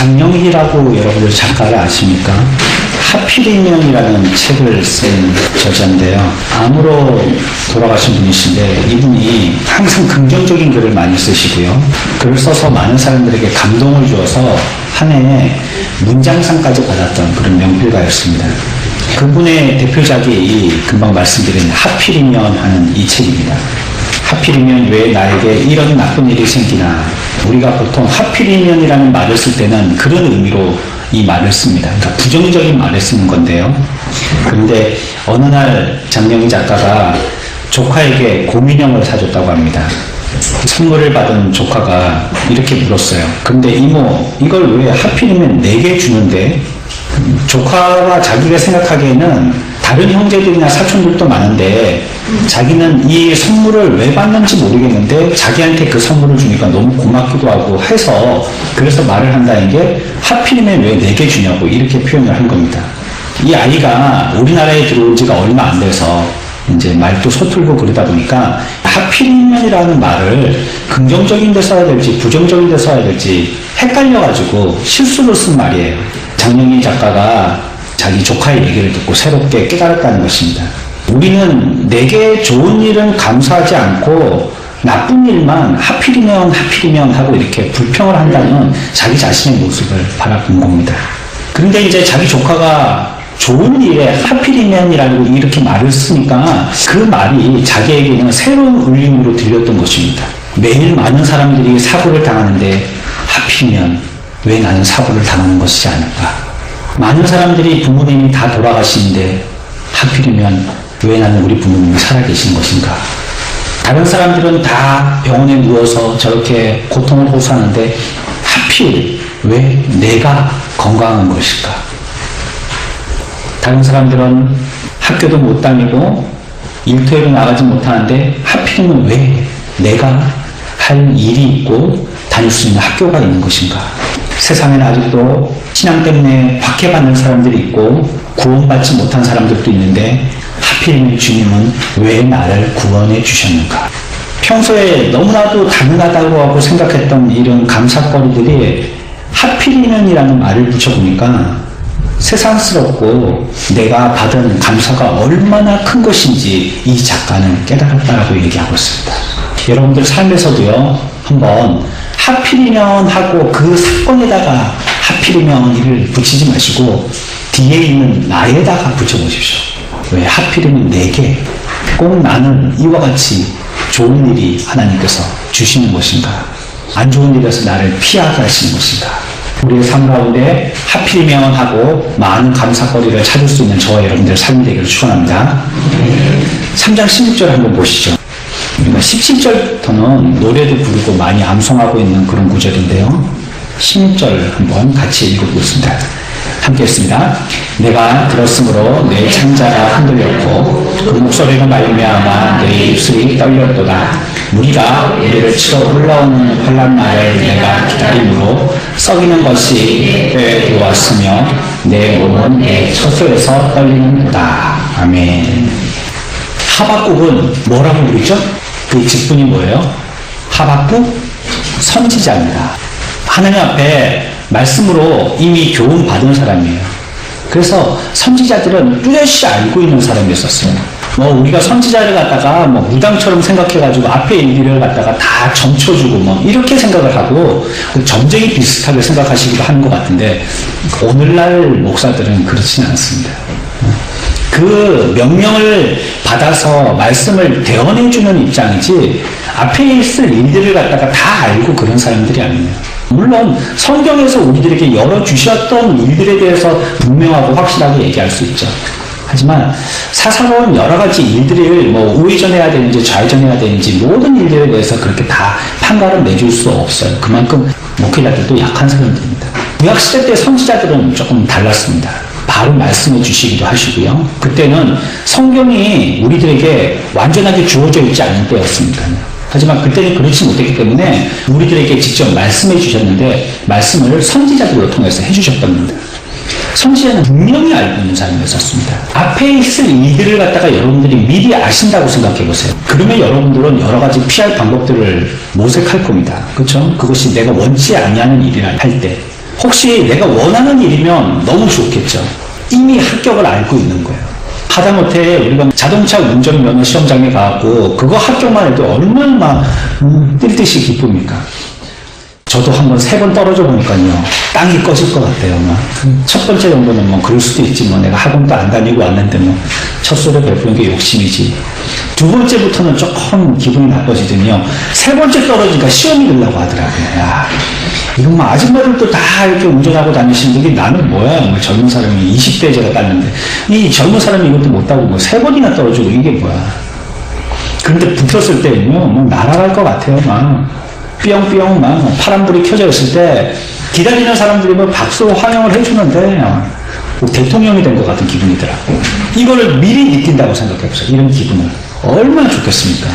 장영희라고 여러분들 작가를 아십니까? 하필이면이라는 책을 쓴 저자인데요. 암으로 돌아가신 분이신데 이분이 항상 긍정적인 글을 많이 쓰시고요. 글을 써서 많은 사람들에게 감동을 주어서 한 해에 문장상까지 받았던 그런 명필가였습니다. 그분의 대표작이 이 금방 말씀드린 하필이면 하는 이 책입니다. 하필이면 왜 나에게 이런 나쁜 일이 생기나. 우리가 보통 하필이면이라는 말을 쓸 때는 그런 의미로 이 말을 씁니다. 그러니까 부정적인 말을 쓰는 건데요. 그런데 어느 날 장영희 작가가 조카에게 곰인형을 사줬다고 합니다. 선물을 받은 조카가 이렇게 물었어요. 근데 이모, 이걸 왜 하필이면 내게 주는데? 조카가 자기가 생각하기에는 다른 형제들이나 사촌들도 많은데 자기는 이 선물을 왜 받는지 모르겠는데 자기한테 그 선물을 주니까 너무 고맙기도 하고 해서 그래서 말을 한다는 게 하필이면 왜 내게 주냐고 이렇게 표현을 한 겁니다. 이 아이가 우리나라에 들어온 지가 얼마 안 돼서 이제 말도 서툴고 그러다 보니까 하필이면이라는 말을 긍정적인 데 써야 될지 부정적인 데 써야 될지 헷갈려가지고 실수로 쓴 말이에요. 장영희 작가가 자기 조카의 얘기를 듣고 새롭게 깨달았다는 것입니다. 우리는 내게 좋은 일은 감사하지 않고 나쁜 일만 하필이면 하고 이렇게 불평을 한다는 자기 자신의 모습을 바라본 겁니다. 그런데 이제 자기 조카가 좋은 일에 하필이면이라고 이렇게 말을 쓰니까 그 말이 자기에게는 새로운 울림으로 들렸던 것입니다. 매일 많은 사람들이 사고를 당하는데 하필이면 왜 나는 사고를 당하는 것이지 않을까? 많은 사람들이 부모님이 다 돌아가시는데 하필이면 왜 나는 우리 부모님이 살아계신 것인가? 다른 사람들은 다 병원에 누워서 저렇게 고통을 호소하는데 하필 왜 내가 건강한 것일까? 다른 사람들은 학교도 못 다니고 일터에도 나가지 못하는데 하필이면 왜 내가 할 일이 있고 다닐 수 있는 학교가 있는 것인가? 세상에는 아직도 신앙 때문에 박해받는 사람들이 있고 구원받지 못한 사람들도 있는데 하필이면 주님은 왜 나를 구원해 주셨는가? 평소에 너무나도 당연하다고 하고 생각했던 이런 감사거리들이 하필이면이라는 말을 붙여보니까 세상스럽고 내가 받은 감사가 얼마나 큰 것인지 이 작가는 깨달았다라고 얘기하고 있습니다. 여러분들 삶에서도요, 한번 하필이면 하고 그 사건에다가 하필이면 이를 붙이지 마시고 뒤에 있는 나에다가 붙여보십시오. 왜 하필이면 내게 꼭 나는 이와 같이 좋은 일이 하나님께서 주시는 것인가? 안 좋은 일에서 나를 피하게 하시는 것인가? 우리의 삶 가운데 하필이면 하고 많은 감사거리를 찾을 수 있는 저와 여러분들의 삶이 되기를 축원합니다. 3장 16절 한번 보시죠. 17절부터는 노래도 부르고 많이 암송하고 있는 그런 구절인데요. 16절 한번 같이 읽어보겠습니다. 함께 했습니다. 내가 들었으므로 내 창자가 흔들렸고 그 목소리로 말미암아 내 입술이 떨렸도다. 무리가 우리를 치러 올라오는 환난 날을 내가 기다림으로 썩이는 것이 꽤 되었으며 내 몸은 내 처소에서 떨리는도다. 아멘. 하박국은 뭐라고 부르죠? 그 직분이 뭐예요? 하박국 선지자입니다. 하나님 앞에 말씀으로 이미 교훈 받은 사람이에요. 그래서 선지자들은 뚜렷이 알고 있는 사람이었어요. 우리가 선지자를 갖다가 무당처럼 생각해가지고 앞에 일들을 갖다가 다 점쳐주고 이렇게 생각을 하고 점쟁이 비슷하게 생각하시기도 하는 것 같은데 오늘날 목사들은 그렇지는 않습니다. 그 명령을 받아서 말씀을 대언해주는 입장이지 앞에 있을 일들을 갖다가 다 알고 그런 사람들이 아니에요. 물론 성경에서 우리들에게 열어주셨던 일들에 대해서 분명하고 확실하게 얘기할 수 있죠. 하지만 사사로운 여러 가지 일들을 우회전해야 되는지 좌회전해야 되는지 모든 일들에 대해서 그렇게 다 판가름 내줄 수 없어요. 그만큼 목회자들도 약한 사람들입니다. 구약시대 때 선지자들은 조금 달랐습니다. 바로 말씀해 주시기도 하시고요. 그때는 성경이 우리들에게 완전하게 주어져 있지 않은 때였으니까요. 하지만 그때는 그렇지 못했기 때문에 우리들에게 직접 말씀해 주셨는데 말씀을 선지자들로 통해서 해주셨던 겁니다. 선지자는 분명히 알고 있는 사람이었습니다. 앞에 있을 일들을 갖다가 여러분들이 미리 아신다고 생각해 보세요. 그러면 여러분들은 여러 가지 피할 방법들을 모색할 겁니다. 그렇죠? 그것이 내가 원치 아니하는 일이라 할 때. 혹시 내가 원하는 일이면 너무 좋겠죠. 이미 합격을 알고 있는 거예요. 하다못해 우리가 자동차 운전면허 시험장에 가고 그거 합격만 해도 얼마나 뛸 듯이 기쁩니까? 저도 한번 3번 떨어져 보니까요, 땅이 꺼질 것 같아요. 첫 번째 정도는 뭐 그럴 수도 있지, 뭐 내가 학원도 안 다니고 왔는데 뭐 첫술에 베푸는 게 욕심이지. 두 번째부터는 조금 기분이 나빠지더니요, 3번째 떨어지니까 시험이 들려고 하더라고요. 야, 이건 뭐 아줌마들도 다 이렇게 운전하고 다니시는 분이, 나는 뭐야, 뭐 젊은 사람이 20대 제가 땄는데 이 젊은 사람이 이것도 못하고 뭐 3번이나 떨어지고 이게 뭐야. 그런데 붙었을 때는요, 뭐 날아갈 것 같아요. 막 삐용삐용 막 파란불이 켜져 있을 때 기다리는 사람들이 뭐 박수로 환영을 해주는데 뭐 대통령이 된 것 같은 기분이더라고요. 이거를 미리 느낀다고 생각해보세요. 이런 기분을. 얼마나 좋겠습니까?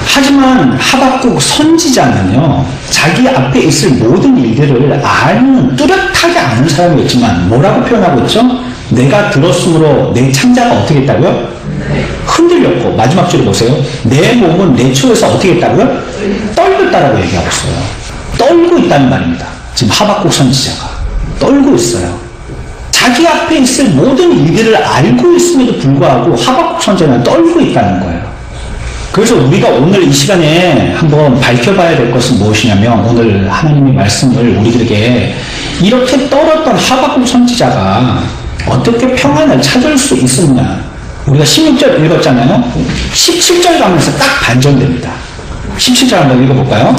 하지만 하박국 선지자는요, 자기 앞에 있을 모든 일들을 아는, 뚜렷하게 아는 사람이었지만 뭐라고 표현하고 있죠? 내가 들었으므로 내 창자가 어떻게 했다고요? 흔들렸고, 마지막 줄을 보세요. 내 몸은 내 초에서 어떻게 했다고요? 떨렸다라고 얘기하고 있어요. 떨고 있다는 말입니다. 지금 하박국 선지자가 떨고 있어요. 자기 앞에 있을 모든 일들을 알고 있음에도 불구하고 하박국 선지자는 떨고 있다는 거예요. 그래서 우리가 오늘 이 시간에 한번 밝혀봐야 될 것은 무엇이냐면, 오늘 하나님의 말씀을 우리들에게 이렇게 떨었던 하박국 선지자가 어떻게 평안을 찾을 수 있었냐. 우리가 16절 읽었잖아요. 17절 가면서 딱 반전됩니다. 17절 한번 읽어볼까요?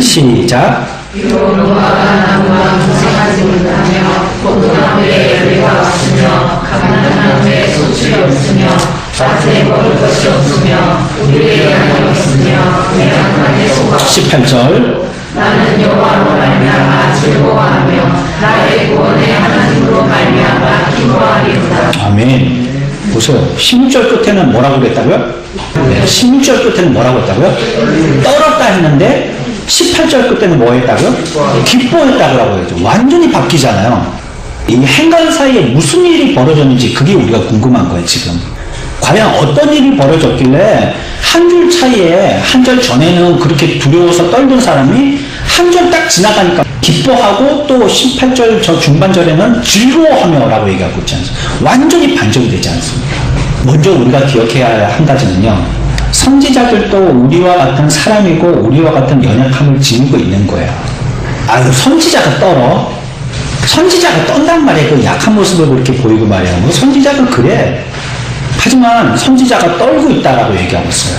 시작. 여호와가 나무와 무생하지 못하며 포도나무에 열매가 없으며 감람나무에 소출이 없으며 밭에 먹을 것이 없으며 우리의 양이 없으며 외양간에 소가 18절. 나는 여호와로 말미암아 즐거워하며 나의 구원의 하나님으로 말미암아 기뻐하리로다. 아멘. 보세요. 16절 끝에는 뭐라고 그랬다고요? 네, 16절 끝에는 뭐라고 했다고요? 떨었다 했는데 18절 끝에는 뭐 했다고요? 기뻐했다고 했죠. 완전히 바뀌잖아요. 이 행간 사이에 무슨 일이 벌어졌는지 그게 우리가 궁금한 거예요, 지금. 과연 어떤 일이 벌어졌길래 한 줄 차이에, 한 절 전에는 그렇게 두려워서 떨던 사람이 한 절 딱 지나가니까 기뻐하고, 또 18절 저 중반절에는 즐거워하며 라고 얘기하고 있지 않습니까? 완전히 반전이 되지 않습니까? 먼저 우리가 기억해야 할 한 가지는요, 선지자들도 우리와 같은 사람이고 우리와 같은 연약함을 지니고 있는 거예요. 아유, 선지자가 떨어? 선지자가 떤단 말이에요. 그 약한 모습을 그렇게 보이고 말이에요. 뭐 선지자가 그래. 하지만 선지자가 떨고 있다라고 얘기하고 있어요.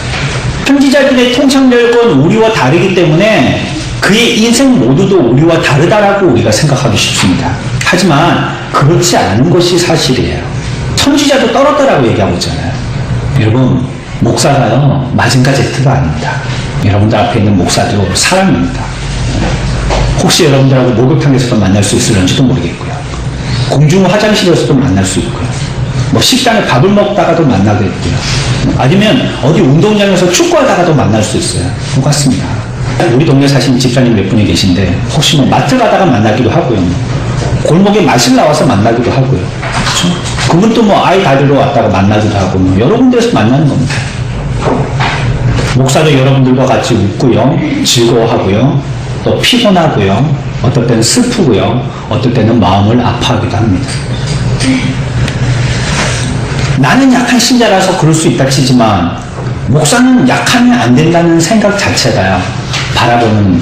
선지자들의 통찰력은 우리와 다르기 때문에 그의 인생 모두도 우리와 다르다라고 우리가 생각하기 쉽습니다. 하지만 그렇지 않은 것이 사실이에요. 선지자도 떨었다라고 얘기하고 있잖아요. 여러분, 목사가요, 마징가 제트가 아닙니다. 여러분들 앞에 있는 목사도 사람입니다. 혹시 여러분들하고 목욕탕에서도 만날 수 있을런지도 모르겠고요. 공중 화장실에서도 만날 수 있고요. 뭐 식당에 밥을 먹다가도 만나겠고요. 아니면 어디 운동장에서 축구하다가도 만날 수 있어요. 똑같습니다. 우리 동네 사시는 집사님 몇 분이 계신데 혹시 뭐 마트 가다가 만나기도 하고요. 골목에 마실 나와서 만나기도 하고요. 그렇죠? 그분도 뭐 아이 가지러 왔다가 만나기도 하고, 뭐 여러 군데에서 만나는 겁니다. 목사도 여러분들과 같이 웃고요, 즐거워하고요, 또 피곤하고요, 어떨 때는 슬프고요, 어떨 때는 마음을 아파하기도 합니다. 나는 약한 신자라서 그럴 수 있다 치지만, 목사는 약하면 안 된다는 생각 자체가요, 바라보는,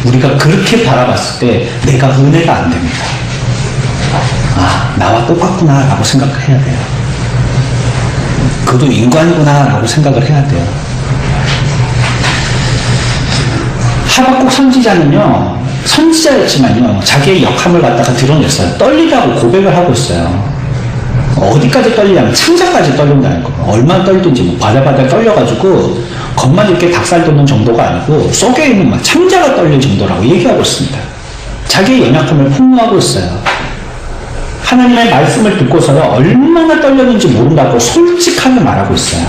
우리가 그렇게 바라봤을 때 내가 은혜가 안 됩니다. 아, 나와 똑같구나 라고 생각을 해야 돼요. 그도 인간이구나 라고 생각을 해야 돼요. 하박국 선지자는요, 선지자였지만요, 자기의 역함을 갖다가 드러냈어요. 떨리다고 고백을 하고 있어요. 어디까지 떨리냐면 창자까지 떨린다는 거예요. 얼마나 떨리든지 뭐 바들바들 떨려가지고 겉만 이렇게 닭살 돋는 정도가 아니고 속에 있는 막 창자가 떨릴 정도라고 얘기하고 있습니다. 자기의 연약함을 폭로하고 있어요. 하나님의 말씀을 듣고서는 얼마나 떨렸는지 모른다고 솔직하게 말하고 있어요.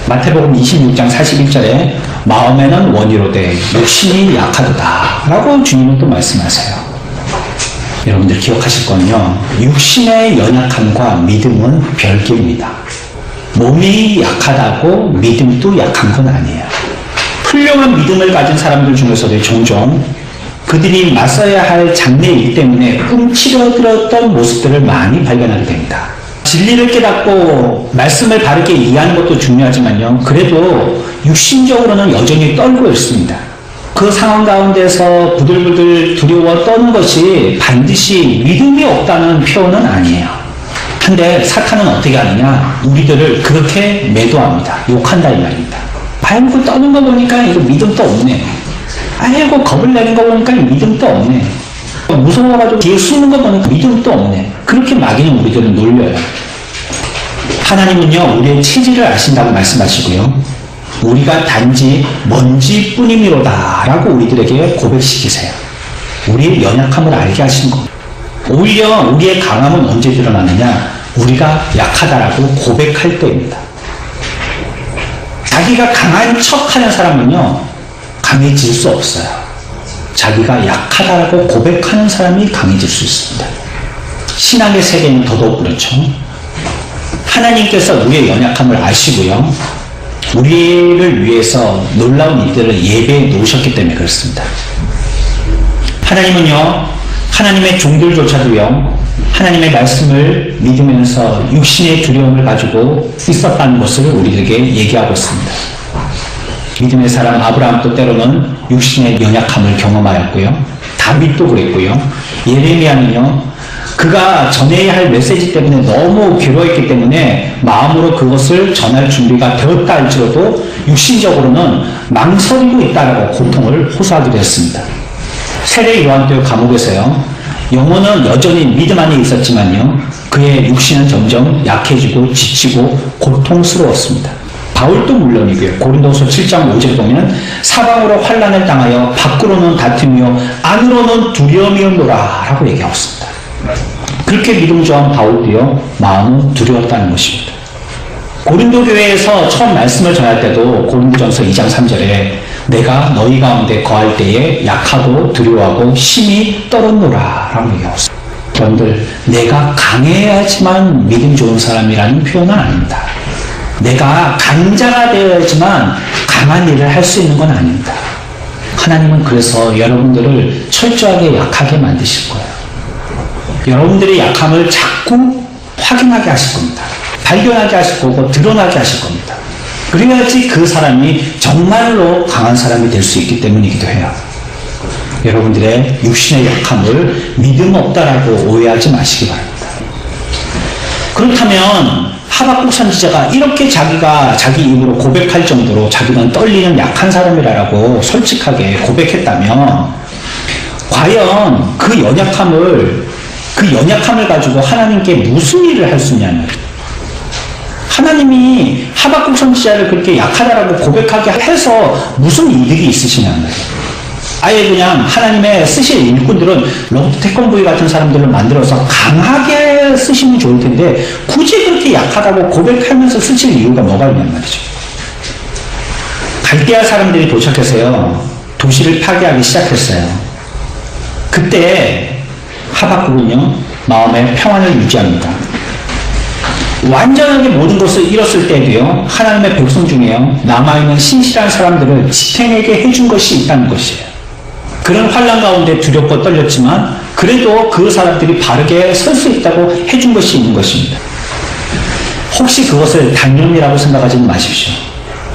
마태복음 26장 41절에 마음에는 원이로되 육신이 약하도다 라고 주님은 또 말씀하세요. 여러분들 기억하실 거는요, 육신의 연약함과 믿음은 별개입니다. 몸이 약하다고 믿음도 약한 건 아니에요. 훌륭한 믿음을 가진 사람들 중에서도 종종 그들이 맞서야 할 장래이기 때문에 꿈치러들었던 모습들을 많이 발견하게 됩니다. 진리를 깨닫고 말씀을 바르게 이해하는 것도 중요하지만요. 그래도 육신적으로는 여전히 떨고 있습니다. 그 상황 가운데서 부들부들 두려워 떠는 것이 반드시 믿음이 없다는 표현은 아니에요. 근데 사탄은 어떻게 하느냐? 우리들을 그렇게 매도합니다. 욕한다 이 말입니다. 아이고 떠는 거 보니까 이거 믿음도 없네. 아이고 겁을 내는 거 보니까 믿음도 없네. 무서워가지고 뒤에 숨는 거 보니까 믿음도 없네. 그렇게 막이는 우리들은 놀려요. 하나님은요 우리의 체질을 아신다고 말씀하시고요. 우리가 단지 먼지뿐이미로다 라고 우리들에게 고백시키세요. 우리의 연약함을 알게 하시는 겁니다. 오히려 우리의 강함은 언제 드러나느냐? 우리가 약하다라고 고백할 때입니다. 자기가 강한 척하는 사람은요 강해질 수 없어요. 자기가 약하다라고 고백하는 사람이 강해질 수 있습니다. 신앙의 세계는 더더욱 그렇죠. 하나님께서 우리의 연약함을 아시고요 우리를 위해서 놀라운 일들을 예배해 놓으셨기 때문에 그렇습니다. 하나님은요 하나님의 종들조차도요 하나님의 말씀을 믿으면서 육신의 두려움을 가지고 있었다는 것을 우리에게 얘기하고 있습니다. 믿음의 사람 아브라함도 때로는 육신의 연약함을 경험하였고요. 다윗도 그랬고요. 예레미야는요. 그가 전해야 할 메시지 때문에 너무 괴로웠기 때문에 마음으로 그것을 전할 준비가 되었다 할지라도 육신적으로는 망설이고 있다라고 고통을 호소하기도 했습니다. 세례 요한도 감옥에서요. 영혼은 여전히 믿음 안에 있었지만요. 그의 육신은 점점 약해지고 지치고 고통스러웠습니다. 바울도 물론이고요. 고린도서 7장 5절 보면 사방으로 환난을 당하여 밖으로는 다투며 안으로는 두려움이었노라 라고 얘기하고 있습니다. 그렇게 믿음 저한 바울도요 마음은 두려웠다는 것입니다. 고린도 교회에서 처음 말씀을 전할 때도 고린도전서 2장 3절에 내가 너희 가운데 거할 때에 약하고 두려워하고 심히 떨었노라 라고 얘기하고 있습니다. 여러분들 내가 강해야지만 믿음 좋은 사람이라는 표현은 아닙니다. 내가 강자가 되어야지만 강한 일을 할 수 있는 건 아닙니다. 하나님은 그래서 여러분들을 철저하게 약하게 만드실 거예요. 여러분들의 약함을 자꾸 확인하게 하실 겁니다. 발견하게 하실 거고 드러나게 하실 겁니다. 그래야지 그 사람이 정말로 강한 사람이 될 수 있기 때문이기도 해요. 여러분들의 육신의 약함을 믿음 없다라고 오해하지 마시기 바랍니다. 그렇다면 하박국 선지자가 이렇게 자기가 자기 입으로 고백할 정도로 자기는 떨리는 약한 사람이라고 솔직하게 고백했다면 과연 그 연약함을 가지고 하나님께 무슨 일을 할 수 있냐는 하나님이 하박국 선지자를 그렇게 약하다라고 고백하게 해서 무슨 이득이 있으시냐는 거예요. 아예 그냥 하나님의 쓰실 일꾼들은 로버트 태권브이 같은 사람들을 만들어서 강하게 쓰시면 좋을 텐데 굳이 그렇게 약하다고 고백하면서 쓰실 이유가 뭐가 있냔 말이죠. 갈대아 사람들이 도착해서요 도시를 파괴하기 시작했어요. 그때 하박국은요 마음의 평안을 유지합니다. 완전하게 모든 것을 잃었을 때도요 하나님의 백성 중에요 남아있는 신실한 사람들을 지탱에게 해준 것이 있다는 것이에요. 그런 환난 가운데 두렵고 떨렸지만 그래도 그 사람들이 바르게 설 수 있다고 해준 것이 있는 것입니다. 혹시 그것을 단념이라고 생각하지 마십시오.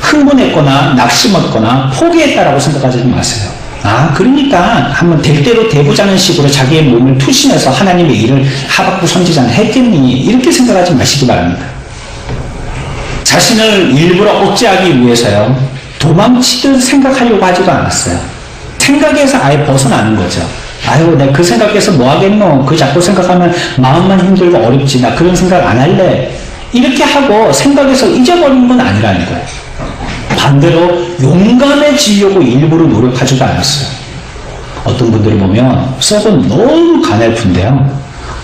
흥분했거나 낙심했거나 포기했다라고 생각하지 마세요. 아 그러니까 한번 될 대로 돼보자는 식으로 자기의 몸을 투신해서 하나님의 일을 하박국 선지자는 했겠니 이렇게 생각하지 마시기 바랍니다. 자신을 일부러 억제하기 위해서요 도망치듯 생각하려고 하지도 않았어요. 생각에서 아예 벗어나는 거죠. 아유 내가 그 생각에서 뭐 하겠노 그 자꾸 생각하면 마음만 힘들고 어렵지 나 그런 생각 안 할래 이렇게 하고 생각에서 잊어버리는 건 아니라는 거예요. 반대로 용감해지려고 일부러 노력하지도 않았어요. 어떤 분들을 보면 속은 너무 가냘픈데요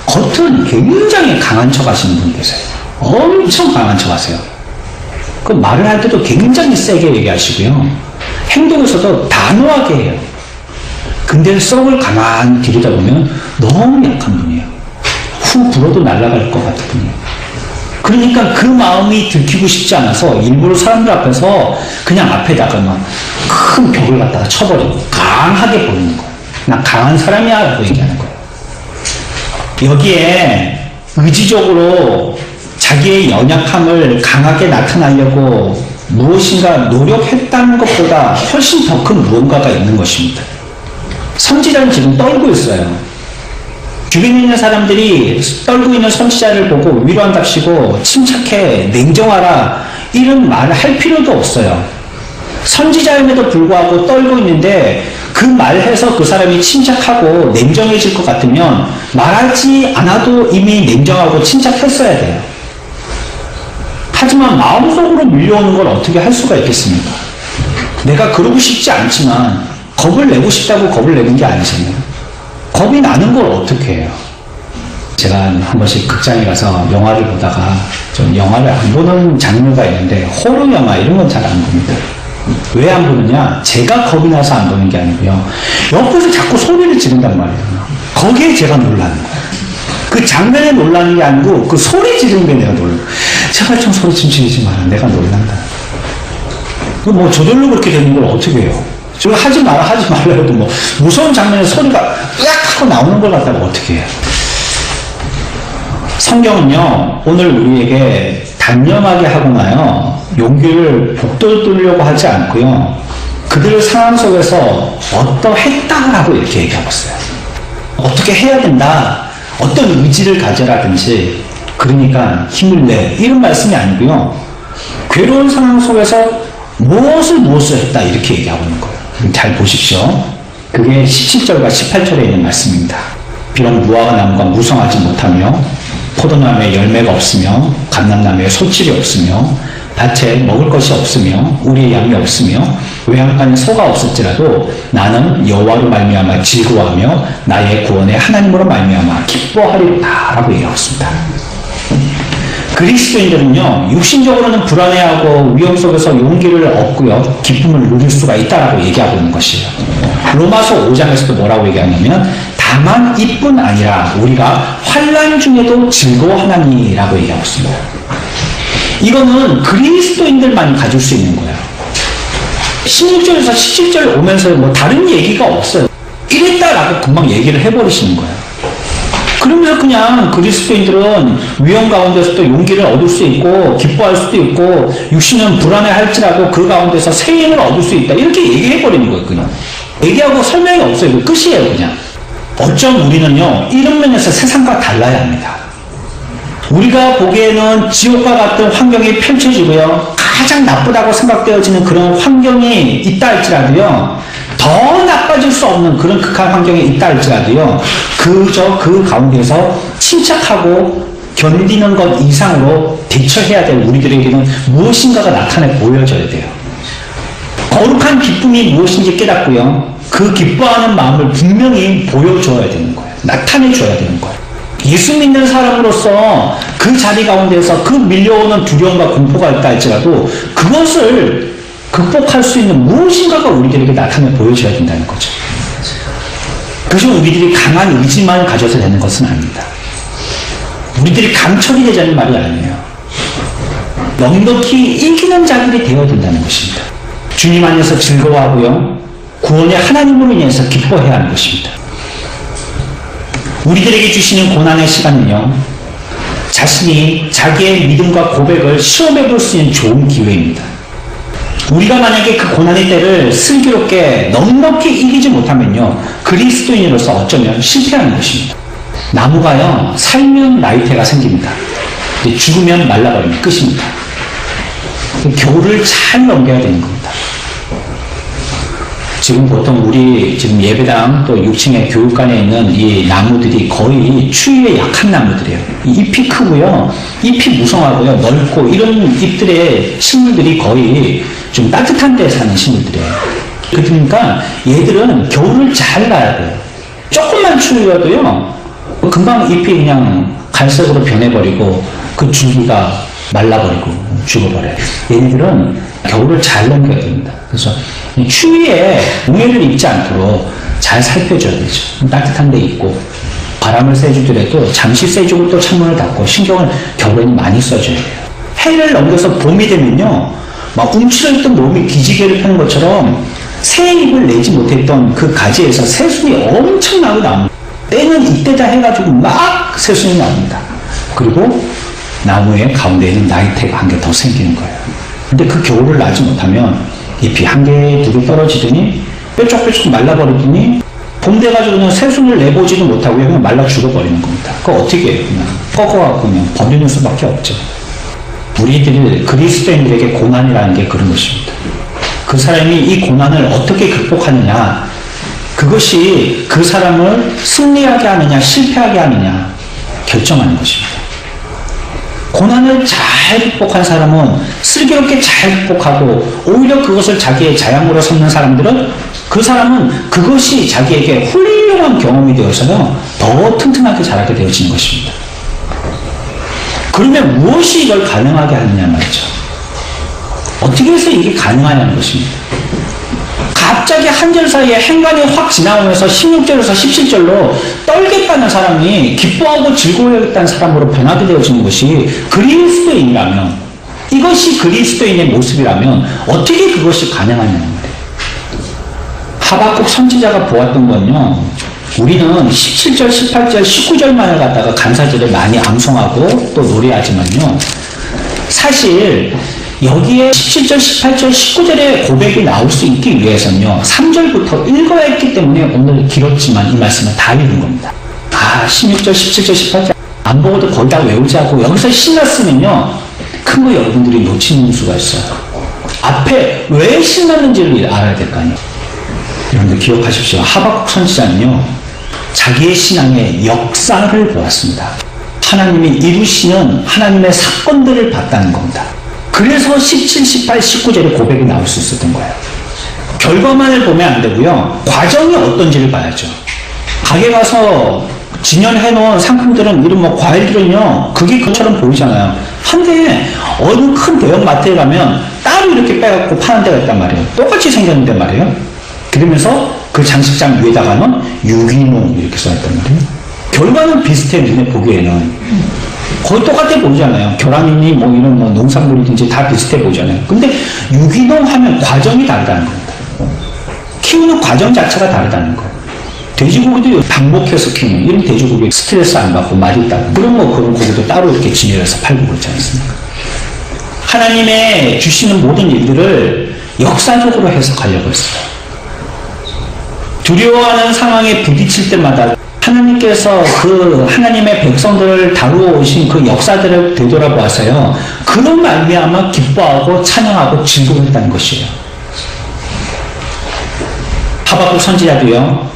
겉은 굉장히 강한 척 하시는 분 계세요. 엄청 강한 척 하세요. 그 말을 할 때도 굉장히 세게 얘기하시고요 행동에서도 단호하게 해요. 근데 속을 가만히 들여다보면 너무 약한 분이에요. 후 불어도 날아갈 것 같은 분이에요. 그러니까 그 마음이 들키고 싶지 않아서 일부러 사람들 앞에서 그냥 앞에다가 막 큰 벽을 갖다가 쳐버리고 강하게 보이는 거예요. 나 강한 사람이야 라고 얘기하는 거예요. 여기에 의지적으로 자기의 연약함을 강하게 나타내려고 무엇인가 노력했다는 것보다 훨씬 더 큰 무언가가 있는 것입니다. 선지자는 지금 떨고 있어요. 주변에 있는 사람들이 떨고 있는 선지자를 보고 위로한답시고 침착해, 냉정하라 이런 말을 할 필요도 없어요. 선지자임에도 불구하고 떨고 있는데 그 말해서 그 사람이 침착하고 냉정해질 것 같으면 말하지 않아도 이미 냉정하고 침착했어야 돼요. 하지만 마음속으로 밀려오는 걸 어떻게 할 수가 있겠습니까? 내가 그러고 싶지 않지만 겁을 내고 싶다고 겁을 내는 게 아니잖아요. 겁이 나는 걸 어떻게 해요? 제가 한 번씩 극장에 가서 영화를 보다가 좀 영화를 안 보는 장르가 있는데 호러 영화 이런 건 잘 안 봅니다. 왜 안 보느냐? 제가 겁이 나서 안 보는 게 아니고요. 옆에서 자꾸 소리를 지른단 말이에요. 거기에 제가 놀라는 거예요. 그 장면에 놀라는 게 아니고 그 소리 지르는 게 내가 놀라요. 제발 좀 소리 좀 지르지 마라. 내가 놀란다. 뭐 저절로 그렇게 되는 걸 어떻게 해요? 저 하지 마라 해도 뭐 무서운 장면에 소리가 으악 하고 나오는 걸 갖다가 어떻게 해요? 성경은요 오늘 우리에게 단념하게 하거나요 용기를 북돋으려고 하지 않고요 그들 상황 속에서 어떠했다고 하고 이렇게 얘기하고 있어요. 어떻게 해야 된다, 어떤 의지를 가져라든지, 그러니까 힘을 내 이런 말씀이 아니고요 괴로운 상황 속에서 무엇을 했다 이렇게 얘기하고 있는 거예요. 잘 보십시오. 그게 17절과 18절에 있는 말씀입니다. 비록 무화과 나무가 무성하지 못하며 포도나무에 열매가 없으며 감람나무에 소질이 없으며 밭에 먹을 것이 없으며 우리의 양이 없으며 외양간에 소가 없을지라도 나는 여호와로 말미암아 즐거워하며 나의 구원의 하나님으로 말미암아 기뻐하리로다 라고 얘기하고 있습니다. 그리스도인들은요 육신적으로는 불안해하고 위험 속에서 용기를 얻고요 기쁨을 누릴 수가 있다라고 얘기하고 있는 것이에요. 로마서 5장에서도 뭐라고 얘기하냐면 다만 이뿐 아니라 우리가 환난 중에도 즐거워하나니라고 얘기하고 있습니다. 이거는 그리스도인들만이 가질 수 있는 거예요. 16절에서 17절 오면서 뭐 다른 얘기가 없어요. 이랬다라고 금방 얘기를 해버리시는 거예요. 그러면서 그냥 그리스도인들은 위험 가운데서도 용기를 얻을 수 있고 기뻐할 수도 있고 육신은 불안해할지라도 그 가운데서 새 힘을 얻을 수 있다 이렇게 얘기해버리는 거예요. 그냥 얘기하고 설명이 없어요. 끝이에요. 그냥 어쩜 우리는요 이런 면에서 세상과 달라야 합니다. 우리가 보기에는 지옥과 같은 환경이 펼쳐지고요 가장 나쁘다고 생각되어지는 그런 환경이 있다 할지라도요 더 나빠질 수 없는 그런 극한 환경이 있다 할지라도요 그저 그 가운데서 침착하고 견디는 것 이상으로 대처해야 될 우리들에게는 무엇인가가 나타내 보여져야 돼요. 거룩한 기쁨이 무엇인지 깨닫고요 그 기뻐하는 마음을 분명히 보여줘야 되는 거예요. 나타내줘야 되는 거예요. 예수 믿는 사람으로서 그 자리 가운데서 그 밀려오는 두려움과 공포가 있다 할지라도 그것을 극복할 수 있는 무엇인가가 우리들에게 나타내 보여줘야 된다는 거죠. 그래서 우리들이 강한 의지만 가져서 되는 것은 아닙니다. 우리들이 강철이 되자는 말이 아니에요. 넉넉히 이기는 자들이 되어야 된다는 것입니다. 주님 안에서 즐거워하고요 구원의 하나님으로 인해서 기뻐해야 하는 것입니다. 우리들에게 주시는 고난의 시간은요 자신이 자기의 믿음과 고백을 시험해 볼 수 있는 좋은 기회입니다. 우리가 만약에 그 고난의 때를 슬기롭게 넉넉히 이기지 못하면요 그리스도인으로서 어쩌면 실패하는 것입니다. 나무가요 살면 나이테가 생깁니다. 근데 죽으면 말라버리면 끝입니다. 겨울을 잘 넘겨야 되는 겁니다. 지금 보통 우리 지금 예배당 또 6층의 교육관에 있는 이 나무들이 거의 추위에 약한 나무들이에요. 잎이 크고요, 잎이 무성하고요, 넓고 이런 잎들의 식물들이 거의 좀 따뜻한 데 사는 식물들이에요. 그러니까 얘들은 겨울을 잘 가야 돼요. 조금만 추워도요, 금방 잎이 그냥 갈색으로 변해버리고 그 줄기가 말라버리고 죽어버려요. 얘네들은 겨울을 잘 넘겨야 됩니다. 그래서 추위에 동해를 입지 않도록 잘 살펴줘야 되죠. 따뜻한 데 있고 바람을 쐬주더라도 잠시 쐬주고 또 창문을 닫고 신경을 겨울에는 많이 써줘야 돼요. 해를 넘겨서 봄이 되면요 막 움츠러있던 몸이 기지개를 펴는 것처럼 새잎을 내지 못했던 그 가지에서 새순이 엄청나게 나옵니다. 때는 이때다 해가지고 막 새순이 나옵니다. 그리고 나무의 가운데에는 나이테가 한 개 더 생기는 거예요. 근데 그 겨울을 나지 못하면 잎이 한 개, 두 개 떨어지더니 뾰족뾰족 말라버리더니 봄 돼가지고 그냥 새순을 내보지도 못하고 그냥 말라 죽어버리는 겁니다. 그거 어떻게 해요? 그냥 꺾어갖고 그냥 버리는 수밖에 없죠. 우리들 그리스도인들에게 고난이라는 게 그런 것입니다. 그 사람이 이 고난을 어떻게 극복하느냐, 그것이 그 사람을 승리하게 하느냐 실패하게 하느냐 결정하는 것입니다. 고난을 잘 극복한 사람은 슬기롭게 잘 극복하고 오히려 그것을 자기의 자양으로 삼는 사람들은 그 사람은 그것이 자기에게 훌륭한 경험이 되어서요 더 튼튼하게 자라게 되어지는 것입니다. 그러면 무엇이 이걸 가능하게 하느냐 말이죠. 어떻게 해서 이게 가능하냐는 것입니다. 갑자기 한 절 사이에 행간이 확 지나오면서 16절에서 17절로 떨겠다는 사람이 기뻐하고 즐거워하겠다는 사람으로 변하게 되어지는 것이 그리스도인이라면, 이것이 그리스도인의 모습이라면 어떻게 그것이 가능하냐는 말이에요. 하박국 선지자가 보았던 건요, 우리는 17절, 18절, 19절만을 갖다가 감사절에 많이 암송하고 또 노래하지만요, 사실 여기에 17절, 18절, 19절의 고백이 나올 수 있기 위해서는요 3절부터 읽어야 했기 때문에 오늘 길었지만 이 말씀을 다 읽은 겁니다. 16절, 17절, 18절 안 보고도 거의 다 외우지 않고 여기서 신났으면요 큰 거 여러분들이 놓치는 수가 있어요. 앞에 왜 신났는지를 알아야 될 거 아니에요. 여러분들 기억하십시오. 하박국 선지자는요 자기의 신앙의 역사를 보았습니다. 하나님이 이루시는 하나님의 사건들을 봤다는 겁니다. 그래서 17, 18, 19절의 고백이 나올 수 있었던 거예요. 결과만을 보면 안 되고요. 과정이 어떤지를 봐야죠. 가게 가서 진열해놓은 상품들은, 이런 뭐 과일들은요, 그게 그처럼 보이잖아요. 한데, 어느 큰 대형마트에 가면 따로 이렇게 빼갖고 파는 데가 있단 말이에요. 똑같이 생겼는데 말이에요. 그러면서 그 장식장 위에다가는 유기농 이렇게 써있단 말이에요. 결과는 비슷해, 눈에 보기에는. 거의 똑같아 보이잖아요. 계란이니 뭐 이런 뭐 농산물이든지 다 비슷해 보이잖아요. 근데 유기농 하면 과정이 다르다는 겁니다. 키우는 과정 자체가 다르다는 거예요. 돼지고기도 방목해서 키우는, 이런 돼지고기 스트레스 안 받고 맛있다고. 그런 고기도 따로 이렇게 진열해서 팔고 그렇지 않습니까? 하나님의 주시는 모든 일들을 역사적으로 해석하려고 했어요. 두려워하는 상황에 부딪힐 때마다 하나님께서 그 하나님의 백성들을 다루어 오신 그 역사들을 되돌아보아서요 그런 말미암아 기뻐하고 찬양하고 즐거워했다는 것이에요. 하박국 선지자도요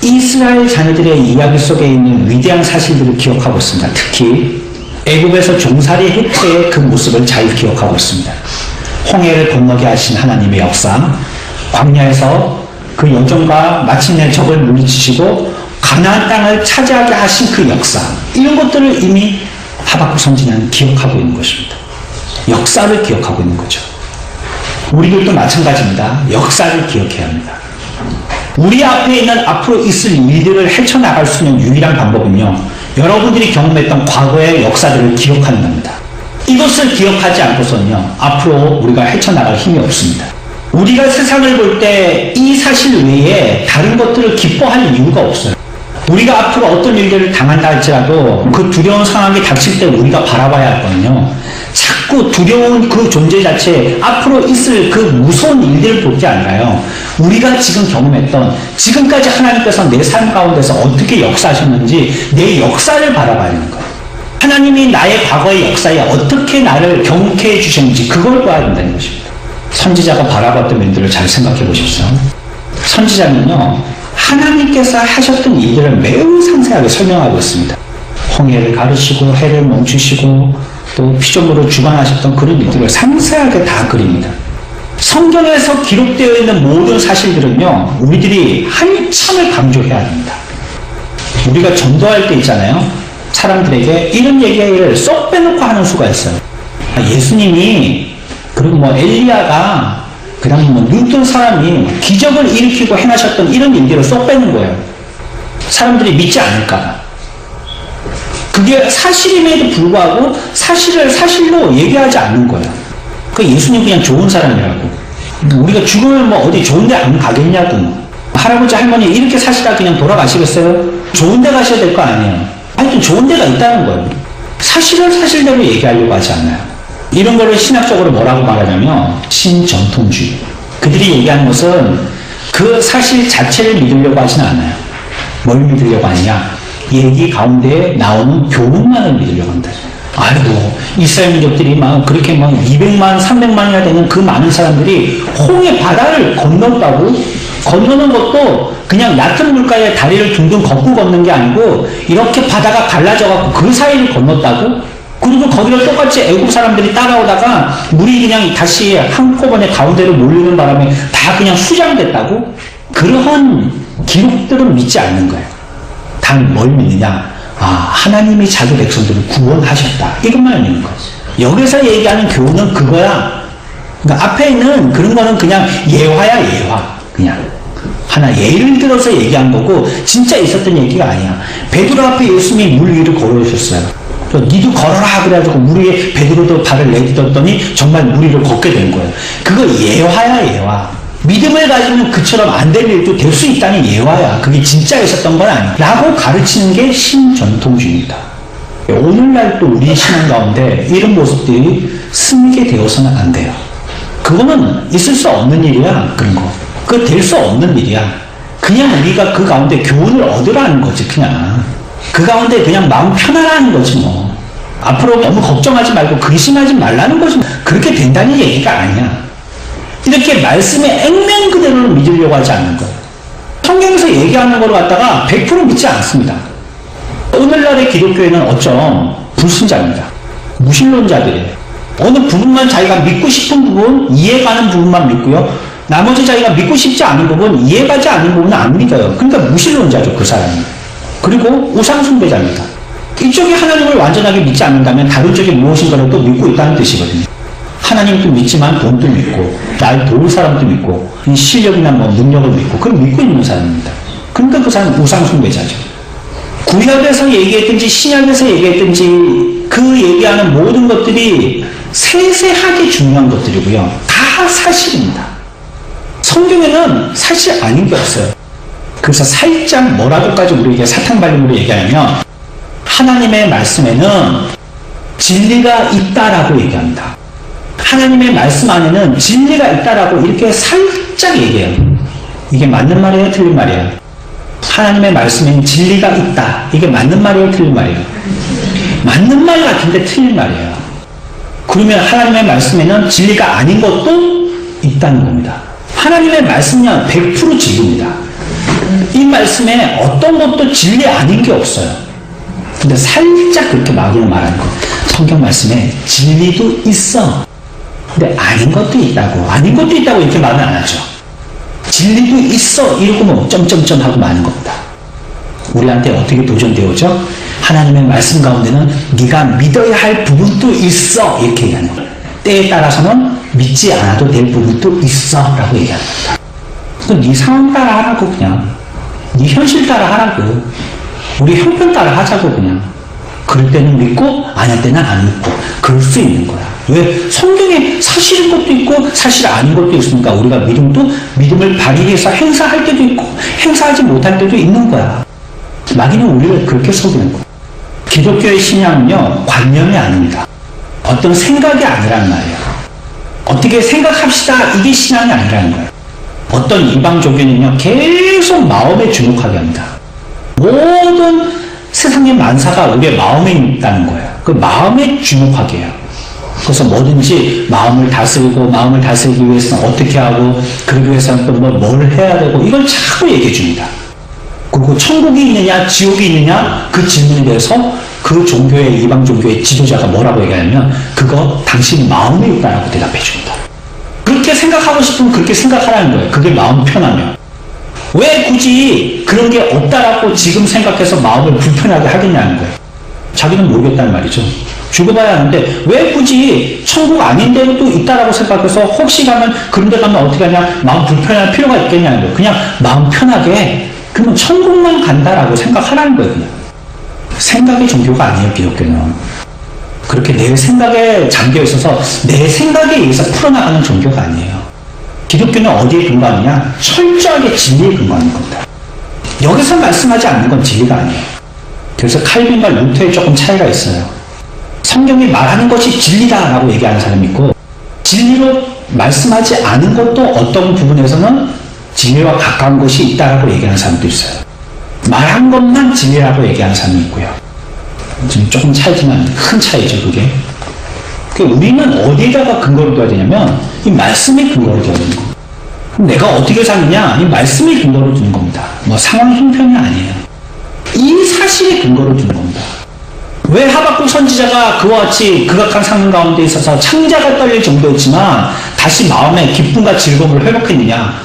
이스라엘 자녀들의 이야기 속에 있는 위대한 사실들을 기억하고 있습니다. 특히 애굽에서 종살이 할 때의 그 모습을 잘 기억하고 있습니다. 홍해를 건너게 하신 하나님의 역사, 광야에서 그 여정과 마침내 적을 물리치시고 가나안 땅을 차지하게 하신 그 역사, 이런 것들을 이미 하박국 선지자는 기억하고 있는 것입니다. 역사를 기억하고 있는 거죠. 우리들도 마찬가지입니다. 역사를 기억해야 합니다. 우리 앞에 있는 앞으로 있을 일들을 헤쳐나갈 수 있는 유일한 방법은요 여러분들이 경험했던 과거의 역사들을 기억하는 겁니다. 이것을 기억하지 않고서는요 앞으로 우리가 헤쳐나갈 힘이 없습니다. 우리가 세상을 볼 때 이 사실 외에 다른 것들을 기뻐할 이유가 없어요. 우리가 앞으로 어떤 일들을 당한다 할지라도 그 두려운 상황이 닥칠 때 우리가 바라봐야 할 거는요 자꾸 두려운 그 존재 자체에 앞으로 있을 그 무서운 일들을 볼 게 아니라요 우리가 지금 경험했던, 지금까지 하나님께서 내 삶 가운데서 어떻게 역사하셨는지 내 역사를 바라봐야 하는 거예요. 하나님이 나의 과거의 역사에 어떻게 나를 경쾌해 주셨는지 그걸 봐야 된다는 것입니다. 선지자가 바라봤던 면들을 잘 생각해 보십시오. 선지자는요 하나님께서 하셨던 일들을 매우 상세하게 설명하고 있습니다. 홍해를 가르시고 해를 멈추시고 또 피조물을 주관하셨던 그런 일들을 상세하게 다 그립니다. 성경에서 기록되어 있는 모든 사실들은요 우리들이 한참을 강조해야 합니다. 우리가 전도할 때 있잖아요, 사람들에게 이런 얘기를 쏙 빼놓고 하는 수가 있어요. 예수님이, 그리고 뭐 엘리야가, 그 다음에 뭐 뉴턴 사람이 기적을 일으키고 행하셨던 이런 일들을 쏙 빼는 거예요. 사람들이 믿지 않을까. 그게 사실임에도 불구하고 사실을 사실로 얘기하지 않는 거예요. 그 예수님 그냥 좋은 사람이라고. 우리가 죽으면 뭐 어디 좋은 데 안 가겠냐고. 할아버지 할머니 이렇게 사시다 그냥 돌아가시겠어요? 좋은 데 가셔야 될 거 아니에요. 하여튼 좋은 데가 있다는 거예요. 사실을 사실대로 얘기하려고 하지 않아요. 이런 거를 신학적으로 뭐라고 말하냐면 신전통주의. 그들이 얘기하는 것은 그 사실 자체를 믿으려고 하지는 않아요. 뭘 믿으려고 하느냐? 얘기 가운데 나오는 교훈만을 믿으려고 한다. 아이고, 이스라엘 민족들이 막 그렇게 막 200만, 300만이나 되는 그 많은 사람들이 홍해 바다를 건넜다고? 건너는 것도 그냥 얕은 물가에 다리를 둥둥 걷고 걷는 게 아니고 이렇게 바다가 갈라져갖고 그 사이를 건넜다고? 그리고 거기를 똑같이 애국 사람들이 따라오다가 물이 그냥 다시 한꺼번에 가운데로 몰리는 바람에 다 그냥 수장됐다고? 그러한 기록들은 믿지 않는 거예요. 단 뭘 믿느냐? 아, 하나님이 자기 백성들을 구원하셨다. 이것만 믿는 거죠. 여기서 얘기하는 교훈은 그거야. 그러니까 앞에 있는 그런 거는 그냥 예화야, 예화. 그냥. 하나 예를 들어서 얘기한 거고, 진짜 있었던 얘기가 아니야. 베드로 앞에 예수님이 물 위를 걸어오셨어요. 니도 걸어라 그래가지고 물 위에 베드로도 발을 내딛었더니 정말 물 위를 걷게 된 거예요. 그거 예화야, 예화. 믿음을 가지면 그처럼 안 될 일도 될 수 있다는 예화야. 그게 진짜 있었던 건 아니야. 라고 가르치는 게 신전통주의입니다. 오늘날 또 우리 신앙 가운데 이런 모습들이 스미게 되어서는 안 돼요. 그거는 있을 수 없는 일이야. 그런 거. 그거 될 수 없는 일이야. 그냥 우리가 그 가운데 교훈을 얻으라는 거지. 그냥. 그 가운데 그냥 마음 편안하는 거지 뭐. 앞으로 너무 걱정하지 말고 근심하지 말라는 거지. 그렇게 된다는 얘기가 아니야. 이렇게 말씀의 액면 그대로 믿으려고 하지 않는 거예요. 성경에서 얘기하는 걸 갖다가 100% 믿지 않습니다. 오늘날의 기독교회는 어쩜 불신자입니다. 무신론자들이에요. 어느 부분만 자기가 믿고 싶은 부분, 이해가는 부분만 믿고요. 나머지 자기가 믿고 싶지 않은 부분, 이해가지 않는 부분은 안 믿어요. 그러니까 무신론자죠, 그 사람이. 그리고 우상숭배자입니다. 이쪽이 하나님을 완전하게 믿지 않는다면 다른 쪽에 무엇인가를 또 믿고 있다는 뜻이거든요. 하나님도 믿지만 돈도 믿고 날 도울 사람도 믿고 실력이나 뭐 능력을 믿고 그걸 믿고 있는 사람입니다. 그러니까 그 사람은 우상숭배자죠. 구약에서 얘기했든지 신약에서 얘기했든지 그 얘기하는 모든 것들이 세세하게 중요한 것들이고요. 다 사실입니다. 성경에는 사실 아닌 게 없어요. 그래서 살짝 뭐라고까지 우리에게 사탕발림으로 얘기하냐면 하나님의 말씀에는 진리가 있다라고 얘기합니다. 하나님의 말씀 안에는 진리가 있다라고 이렇게 살짝 얘기해요. 이게 맞는 말이에요? 틀린 말이에요? 하나님의 말씀에는 진리가 있다. 이게 맞는 말이에요? 틀린 말이에요? 맞는 말 같은데 틀린 말이에요. 그러면 하나님의 말씀에는 진리가 아닌 것도 있다는 겁니다. 하나님의 말씀은 100% 진리입니다. 이 말씀에 어떤 것도 진리 아닌 게 없어요. 근데 살짝 그렇게 막으로 말하는 거. 성경 말씀에 진리도 있어. 근데 아닌 것도 있다고. 아닌 것도 있다고 이렇게 말은 안 하죠. 진리도 있어. 이러고 뭐 점점점 하고 마는 겁니다. 우리한테 어떻게 도전되어오죠? 하나님의 말씀 가운데는 네가 믿어야 할 부분도 있어. 이렇게 얘기하는 거예요. 때에 따라서는 믿지 않아도 될 부분도 있어. 라고 얘기하는 겁니다. 그럼 네 상황 따라 하라고 그냥. 네 현실 따라 하라고. 우리 형편 따라 하자고 그냥. 그럴 때는 믿고 아닐 때는 안 믿고. 그럴 수 있는 거야. 왜? 성경에 사실인 것도 있고 사실 아닌 것도 있으니까 우리가 믿음을 발휘해서 행사할 때도 있고 행사하지 못할 때도 있는 거야. 마귀는 우리를 그렇게 속이는 거야. 기독교의 신앙은요, 관념이 아닙니다. 어떤 생각이 아니란 말이에요. 어떻게 생각합시다. 이게 신앙이 아니라는 거예요. 어떤 이방 종교는요, 계속 마음에 주목하게 합니다. 모든 세상의 만사가 우리의 마음에 있다는 거예요. 그 마음에 주목하게 해요. 그래서 뭐든지 마음을 다스리기 위해서는 어떻게 하고, 그러기 위해서는 또 뭘 해야 되고, 이걸 자꾸 얘기해 줍니다. 그리고 천국이 있느냐, 지옥이 있느냐, 그 질문에 대해서 그 종교의, 이방 종교의 지도자가 뭐라고 얘기하냐면, 그거 당신 마음에 있다라고 대답해 줍니다. 그렇게 생각하고 싶으면 그렇게 생각하라는 거예요. 그게 마음 편하면. 왜 굳이 그런 게 없다라고 지금 생각해서 마음을 불편하게 하겠냐는 거예요. 자기는 모르겠다는 말이죠. 죽어봐야 하는데 왜 굳이 천국 아닌 데로 또 있다라고 생각해서 혹시 가면 그런 데 가면 어떻게 하냐, 마음 불편할 필요가 있겠냐는 거예요. 그냥 마음 편하게 그러면 천국만 간다라고 생각하라는 거예요. 그냥. 생각의 종교가 아니에요. 기독교는. 그렇게 내 생각에 잠겨 있어서 내 생각에 의해서 풀어나가는 종교가 아니에요. 기독교는 어디에 근거하느냐? 철저하게 진리에 근거하는 겁니다. 여기서 말씀하지 않는 건 진리가 아니에요. 그래서 칼빈과 루터에 조금 차이가 있어요. 성경이 말하는 것이 진리다라고 얘기하는 사람이 있고, 진리로 말씀하지 않은 것도 어떤 부분에서는 진리와 가까운 것이 있다라고 얘기하는 사람도 있어요. 말한 것만 진리라고 얘기하는 사람이 있고요. 지금 조금 차이지만 큰 차이죠, 그게. 우리는 어디에다가 근거를 둬야 되냐면 이 말씀에 근거를 둬야 되는 겁니다. 그럼 내가 어떻게 사느냐? 이 말씀에 근거를 두는 겁니다. 뭐 상황 형편이 아니에요. 이 사실에 근거를 두는 겁니다. 왜 하박국 선지자가 그와 같이 극악한 상황 가운데 있어서 창자가 떨릴 정도였지만 다시 마음의 기쁨과 즐거움을 회복했느냐?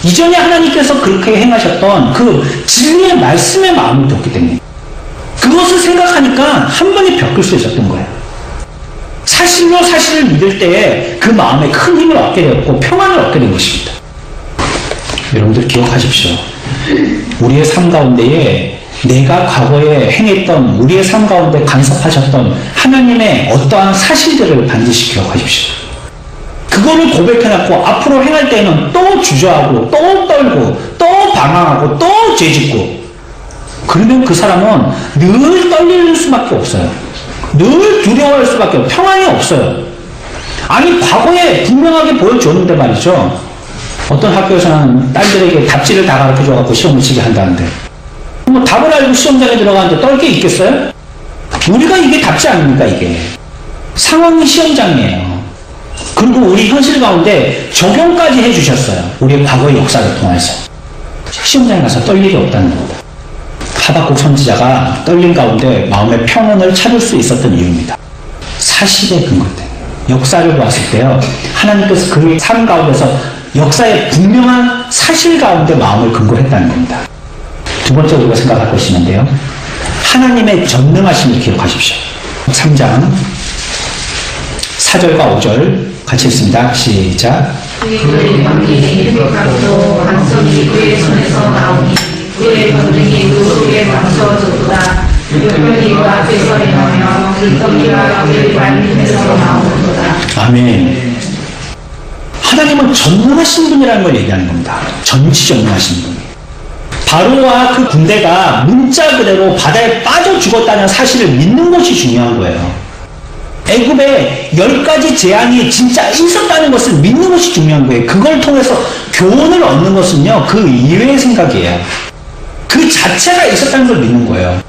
이전에 하나님께서 그렇게 행하셨던 그 진리의 말씀에 마음을 뒀기 때문에 그것을 생각하니까 한 번에 벽을 수 있었던 거예요. 사실로 사실을 믿을 때에 그 마음에 큰 힘을 얻게 되었고 평안을 얻게 된 것입니다. 여러분들 기억하십시오. 우리의 삶 가운데에 내가 과거에 행했던 우리의 삶 가운데 간섭하셨던 하나님의 어떠한 사실들을 반드시 기억하십시오. 그거를 고백해놨고 앞으로 행할 때는 또 주저하고 또 떨고 또 방황하고 또 죄짓고, 그러면 그 사람은 늘 떨릴 수밖에 없어요. 늘 두려워할 수밖에 없어요. 평안이 없어요. 아니 과거에 분명하게 보여줬는데 말이죠. 어떤 학교에서는 딸들에게 답지를 다 가르쳐줘갖고 시험을 치게 한다는데, 뭐 답을 알고 시험장에 들어가는데 떨 게 있겠어요? 우리가 이게 답지 아닙니까? 이게 상황이 시험장이에요. 그리고 우리 현실 가운데 적용까지 해주셨어요. 우리의 과거의 역사를 통해서. 시험장에 가서 떨 일이 없다는 겁니다. 하박국 선지자가 떨린 가운데 마음의 평온을 찾을 수 있었던 이유입니다. 사실에 근거된 역사를 보았을 때요, 하나님께서 그의 삶 가운데서 역사의 분명한 사실 가운데 마음을 근거했다는 겁니다. 두 번째 우리가 생각할 것이 있는데요, 하나님의 전능하심을 기억하십시오. 3장 4절과 5절 같이 읽습니다. 시작. 그의 병이 흑박도 반석이 그의 손에서 나오니 그의 병등이 그 속에 감춰졌도다. 병이 그 앞에서 행하며 그 병이가 그의 발밑에서 나오는도다. 아멘. 하나님은 전능하신 분이라는 걸 얘기하는 겁니다. 전지전능하신 분. 바로와 그 군대가 문자 그대로 바다에 빠져 죽었다는 사실을 믿는 것이 중요한 거예요. 애굽에 10가지 재앙이 진짜 있었다는 것을 믿는 것이 중요한 거예요. 그걸 통해서 교훈을 얻는 것은요, 그 이외의 생각이에요. 그 자체가 있었다는 걸 믿는 거예요.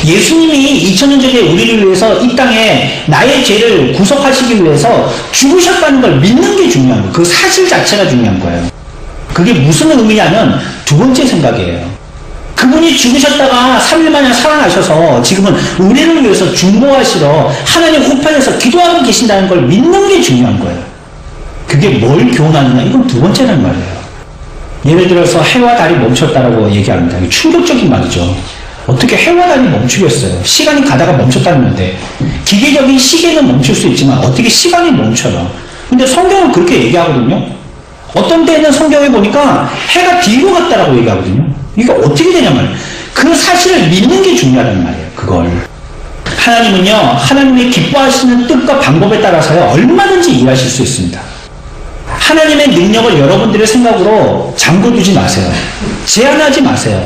예수님이 2000년 전에 우리를 위해서 이 땅에 나의 죄를 구속하시기 위해서 죽으셨다는 걸 믿는 게 중요한 거예요. 그 사실 자체가 중요한 거예요. 그게 무슨 의미냐면 두 번째 생각이에요. 그분이 죽으셨다가 3일 만에 살아나셔서 지금은 우리를 위해서 중보하시러 하나님 우편에서 기도하고 계신다는 걸 믿는 게 중요한 거예요. 그게 뭘 교훈하느냐? 이건 두 번째란 말이에요. 예를 들어서 해와 달이 멈췄다라고 얘기합니다. 이게 충격적인 말이죠. 어떻게 해와 달이 멈추겠어요? 시간이 가다가 멈췄다는 건데, 기계적인 시계는 멈출 수 있지만 어떻게 시간이 멈춰요? 근데 성경은 그렇게 얘기하거든요. 어떤 때는 성경에 보니까 해가 뒤로 갔다라고 얘기하거든요. 이게 어떻게 되냐면 그 사실을 믿는 게 중요하단 말이에요. 그걸. 하나님은요, 하나님의 기뻐하시는 뜻과 방법에 따라서요, 얼마든지 일하실 수 있습니다. 하나님의 능력을 여러분들의 생각으로 잠궈두지 마세요. 제한하지 마세요.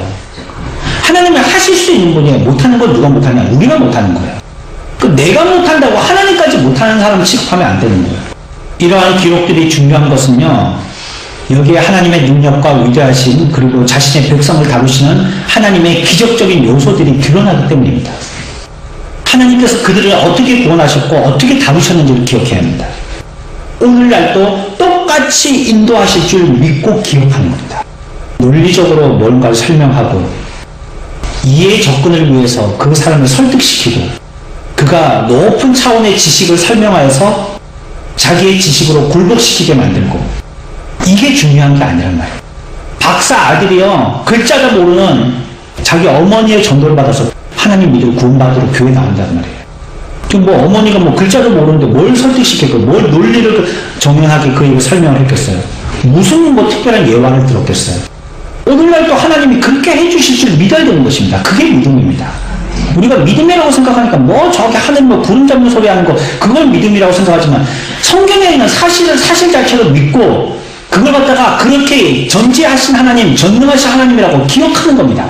하나님은 하실 수 있는 분이에요. 못하는 건 누가 못하냐? 우리가 못하는 거예요. 내가 못한다고 하나님까지 못하는 사람을 취급하면 안 되는 거예요. 이러한 기록들이 중요한 것은요, 여기에 하나님의 능력과 위대하신, 그리고 자신의 백성을 다루시는 하나님의 기적적인 요소들이 드러나기 때문입니다. 하나님께서 그들을 어떻게 구원하셨고 어떻게 다루셨는지를 기억해야 합니다. 오늘날도 똑같이 인도하실 줄 믿고 기억하는 겁니다. 논리적으로 뭔가를 설명하고 이해 접근을 위해서 그 사람을 설득시키고 그가 높은 차원의 지식을 설명하여서 자기의 지식으로 굴복시키게 만들고, 이게 중요한 게 아니란 말이에요. 박사 아들이요, 글자도 모르는 자기 어머니의 전도를 받아서 하나님 믿을 구원받으러 교회 나온단 말이에요. 지금 뭐 어머니가 뭐 글자도 모르는데 뭘 설득시켰고 뭘 논리를 정연하게 그에게 설명을 했겠어요. 무슨 뭐 특별한 예화를 들었겠어요. 오늘날도 하나님이 그렇게 해주실 줄 믿어야 되는 것입니다. 그게 믿음입니다. 우리가 믿음이라고 생각하니까 뭐 저기 하늘 뭐 구름 잡는 소리 하는 거, 그걸 믿음이라고 생각하지만 성경에 있는 사실을 사실 자체로 믿고 그걸 갖다가 그렇게 전지하신 하나님, 전능하신 하나님이라고 기억하는 겁니다.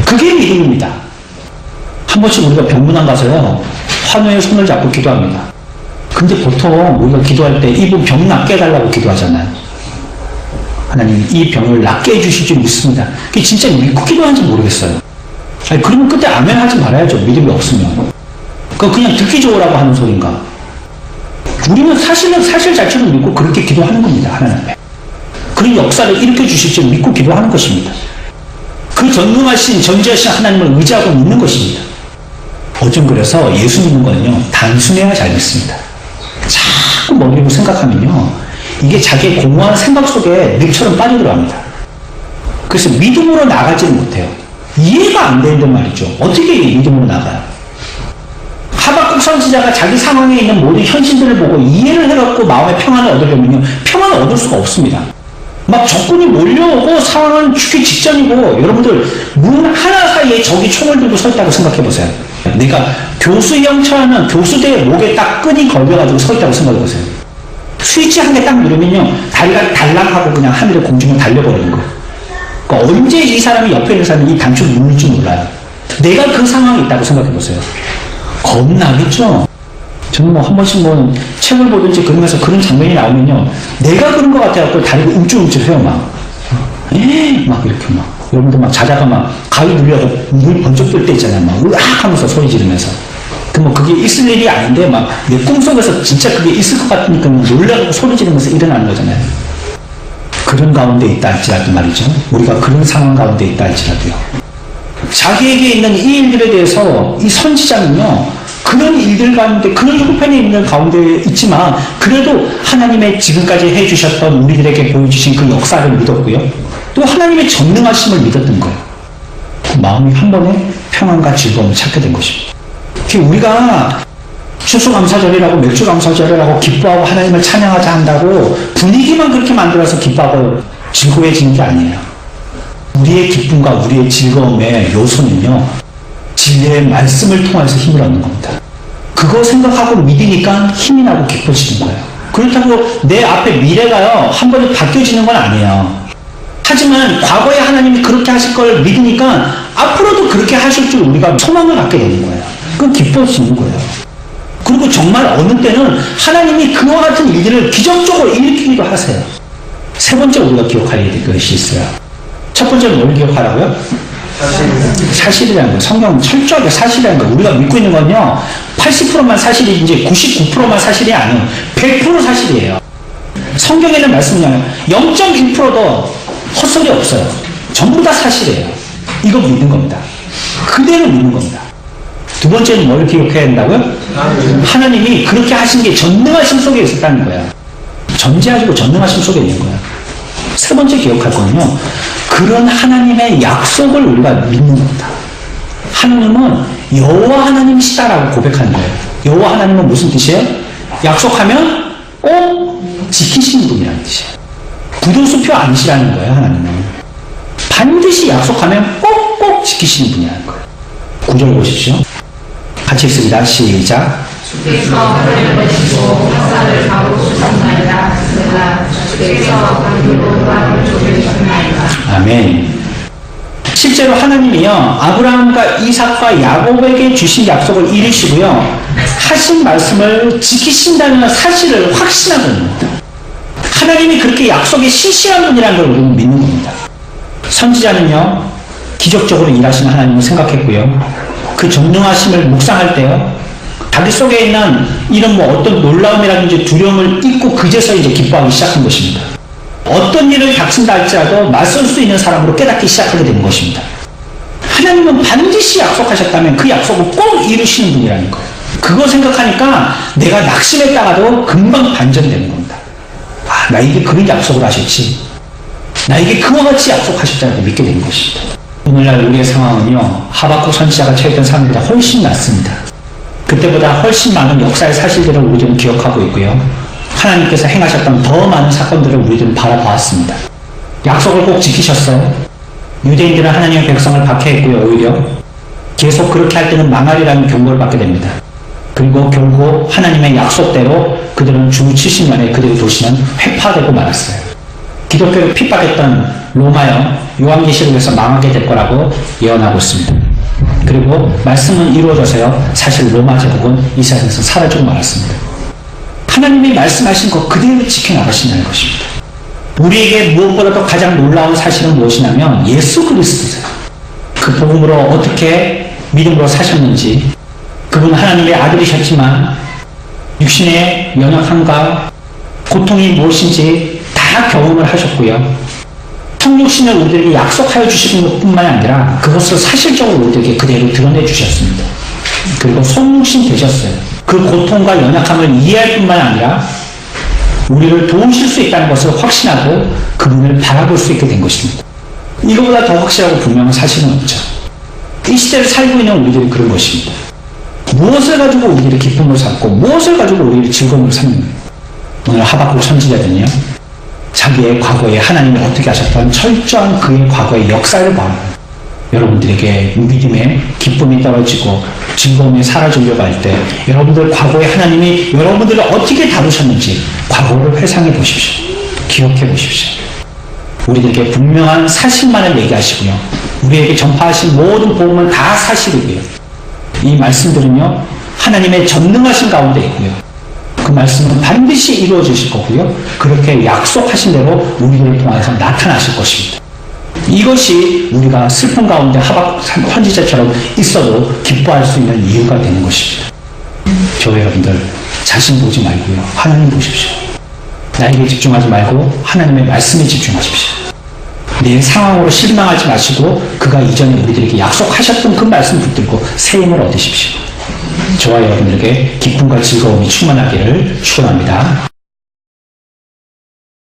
그게 믿음입니다. 한 번씩 우리가 병문안 가서요, 환우의 손을 잡고 기도합니다. 근데 보통 우리가 기도할 때 이분 병 낫게 해달라고 기도하잖아요. 하나님 이 병을 낫게 해주실 줄 믿습니다. 그게 진짜 믿고 기도하는지 모르겠어요. 아니, 그러면 그때 아멘 하지 말아야죠. 믿음이 없으면. 그거 그냥 듣기 좋으라고 하는 소린가. 우리는 사실 자체를 믿고 그렇게 기도하는 겁니다. 하나님 앞에. 그런 역사를 일으켜 주실 줄 믿고 기도하는 것입니다. 그 전능하신 전지하신 하나님을 의지하고 믿는 것입니다. 어쩜 그래서 예수 믿는 거는요, 단순해야 잘 믿습니다. 자꾸 머리로 생각하면요, 이게 자기의 공허한 생각 속에 늪처럼 빠져들어갑니다. 그래서 믿음으로 나가지를 못해요. 이해가 안 되는데 말이죠. 어떻게 믿음으로 나가요? 하박국 선지자가 자기 상황에 있는 모든 현실들을 보고 이해를 해갖고 마음의 평안을 얻으려면요, 평안을 얻을 수가 없습니다. 막 적군이 몰려오고 상황은 죽기 직전이고, 여러분들 문 하나 사이에 적이 총을 들고 서 있다고 생각해보세요. 내가 교수 형처럼 교수대의 목에 딱 끈이 걸려가지고 서 있다고 생각해보세요. 스위치 한 개 딱 누르면요, 다리가 달랑하고 그냥 하늘에 공중에 달려버리는 거예요. 그러니까 언제 이 사람이 옆에 있는 사람이 이 단추를 누를지 몰라요. 내가 그 상황에 있다고 생각해보세요. 겁나겠죠? 저는 한 번씩 책을 보든지 그러면서 그런 장면이 나오면요, 내가 그런 것 같아갖고 다리가 움찔움찔해요, 막 이렇게 여러분들 자다가 가위 눌려서 물 번쩍 뜰 때 있잖아요. 으악 하면서 소리 지르면서. 그게 있을 일이 아닌데, 내 꿈속에서 진짜 그게 있을 것 같으니까 놀라고 소리 지르면서 일어나는 거잖아요. 그런 가운데 있다 할지라도 말이죠. 우리가 그런 상황 가운데 있다 할지라도요. 자기에게 있는 이 일들에 대해서 이 선지자는요, 그런 일들 가운데, 그런 형편이 있는 가운데 있지만, 그래도 하나님의 지금까지 해주셨던 우리들에게 보여주신 그 역사를 믿었고요. 또 하나님의 전능하심을 믿었던 거예요. 그 마음이 한 번에 평안과 즐거움을 찾게 된 것입니다. 우리가 추수감사절이라고 맥주감사절이라고 기뻐하고 하나님을 찬양하자 한다고 분위기만 그렇게 만들어서 기뻐하고 즐거워지는 게 아니에요. 우리의 기쁨과 우리의 즐거움의 요소는요, 진리의 말씀을 통해서 힘을 얻는 겁니다. 그거 생각하고 믿으니까 힘이 나고 기뻐지는 거예요. 그렇다고 내 앞에 미래가요, 한 번에 바뀌어지는 건 아니에요. 하지만 과거에 하나님이 그렇게 하실 걸 믿으니까 앞으로도 그렇게 하실 줄 우리가 소망을 갖게 되는 거예요. 그건 기뻐지는 거예요. 그리고 정말 어느 때는 하나님이 그와 같은 일들을 기적적으로 일으키기도 하세요. 세 번째 우리가 기억할 것이 있어요. 첫 번째는 뭘 기억하라고요? 사실이라는 거예요. 성경은 철저하게 사실이라는 거예요. 우리가 믿고 있는 건요, 80%만 사실이지 99%만 사실이 아니에요. 100% 사실이에요. 성경에는 말씀은요, 0.1%도 헛소리 없어요. 전부 다 사실이에요. 이거 믿는 겁니다. 그대로 믿는 겁니다. 두 번째는 뭘 기억해야 된다고요? 하나님이 그렇게 하신 게 전능하심 속에 있었다는 거예요. 전지하시고 전능하심 속에 있는 거예요. 세 번째 기억할 거는요, 그런 하나님의 약속을 우리가 믿는 겁니다. 하나님은 여호와 하나님이시다라고 고백하는 거예요. 여호와 하나님은 무슨 뜻이에요? 약속하면 꼭 지키시는 분이라는 뜻이에요. 부도수표 아니시라는 거예요. 하나님은 반드시 약속하면 꼭꼭 지키시는 분이라는 거예요. 9절 보십시오. 같이 읽습니다. 시작. 주께서 하늘을 버리시고 화살을 가보셨나이다. 그러나 주께서 강기로 마음을 좁으셨나이다. 아멘. 실제로 하나님이요, 아브라함과 이삭과 야곱에게 주신 약속을 이루시고요, 하신 말씀을 지키신다는 사실을 확신하고 있는 겁니다. 하나님이 그렇게 약속에 신실한 분이라는 걸 우리는 믿는 겁니다. 선지자는요, 기적적으로 일하시는 하나님을 생각했고요, 그 전능하심을 묵상할 때요, 자기 속에 있는 이런 어떤 놀라움이라든지 두려움을 잊고 그제서 이제 기뻐하기 시작한 것입니다. 어떤 일을 닥친다 할지라도 맞설 수 있는 사람으로 깨닫기 시작하게 되는 것입니다. 하나님은 반드시 약속하셨다면 그 약속을 꼭 이루시는 분이라는 거예요. 그거 생각하니까 내가 낙심했다가도 금방 반전되는 겁니다. 아, 나에게 그런 약속을 하셨지. 나에게 그와 같이 약속하셨다고 믿게 되는 것입니다. 오늘날 우리의 상황은요, 하박국 선지자가 처했던 상황보다 훨씬 낫습니다. 그때보다 훨씬 많은 역사의 사실들을 우리들은 기억하고 있고요, 하나님께서 행하셨던 더 많은 사건들을 우리들은 바라보았습니다. 약속을 꼭 지키셨어요. 유대인들은 하나님의 백성을 박해했고요, 오히려 계속 그렇게 할 때는 망하리라는 경고를 받게 됩니다. 그리고 결국 하나님의 약속대로 그들은 주 70년에 그들의 도시는 회파되고 말았어요. 기독교를 핍박했던 로마요 요한계시록에서 망하게 될 거라고 예언하고 있습니다. 그리고 말씀은 이루어져서요 사실 로마 제국은 이 세상에서 사라지고 말았습니다. 하나님이 말씀하신 것 그대로 지켜나가신다는 것입니다. 우리에게 무엇보다도 가장 놀라운 사실은 무엇이냐면 예수 그리스도세요. 그 복음으로 어떻게 믿음으로 사셨는지, 그분은 하나님의 아들이셨지만 육신의 연약함과 고통이 무엇인지 다 경험을 하셨고요. 성육신을 우리에게 약속하여 주시는 것뿐만 아니라 그것을 사실적으로 우리에게 그대로 드러내 주셨습니다. 그리고 성육신 되셨어요. 그 고통과 연약함을 이해할 뿐만 아니라 우리를 도우실 수 있다는 것을 확신하고 그분을 바라볼 수 있게 된 것입니다. 이거보다 더 확실하고 분명한 사실은 없죠. 이 시대를 살고 있는 우리들이 그런 것입니다. 무엇을 가지고 우리들이 기쁨을 삼고 무엇을 가지고 우리를 즐거움을 삼는 거예요. 오늘 하박국 선지자는요 자기의 과거에 하나님이 어떻게 하셨던 철저한 그의 과거의 역사를 봐요. 여러분들에게 믿음의 기쁨이 떨어지고 즐거움이 사라지려고 할 때 여러분들 과거에 하나님이 여러분들을 어떻게 다루셨는지 과거를 회상해 보십시오. 기억해 보십시오. 우리들에게 분명한 사실만을 얘기하시고요. 우리에게 전파하신 모든 복음은 다 사실이고요. 이 말씀들은요 하나님의 전능하신 가운데 있고요. 그 말씀은 반드시 이루어지실 거고요. 그렇게 약속하신 대로 우리들을 통해서 나타나실 것입니다. 이것이 우리가 슬픔 가운데 하박국 선지자처럼 있어도 기뻐할 수 있는 이유가 되는 것입니다. 저 여러분들 자신 보지 말고요. 하나님 보십시오. 나에게 집중하지 말고 하나님의 말씀에 집중하십시오. 내 상황으로 실망하지 마시고 그가 이전에 우리들에게 약속하셨던 그 말씀 붙들고 새 힘을 얻으십시오. 저와 여러분들에게 기쁨과 즐거움이 충만하기를 축원합니다.